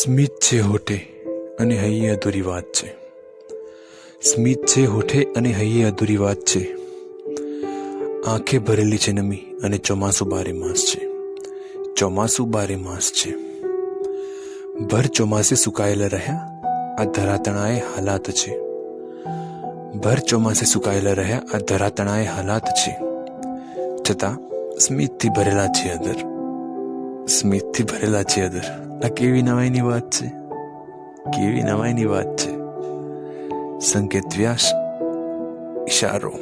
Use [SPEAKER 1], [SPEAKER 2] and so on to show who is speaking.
[SPEAKER 1] સ્મિત છે હોઠે અને હૈયે અધૂરી વાત છે. સ્મિત છે હોઠે અને હૈયે અધૂરી વાત છે. આંખે ભરેલી છે નમી અને ચોમાસું બારે માસ છે. ચોમાસું બારે માસ છે. ભર ચોમાસે સુકાયેલા રહ્યા આ ધરાતણાએ હાલાત છે. ભર ચોમાસે સુકાયેલા રહ્યા આ ધરાતણાએ હાલાત છે. છતાં સ્મિતથી ભરેલા છે અધર. સ્મિતથી ભરેલા છે અધર. આ કેવી નવાઈની વાત છે. કેવી નવાઈની વાત છે. સંકેત વ્યાસ, ઇશારો.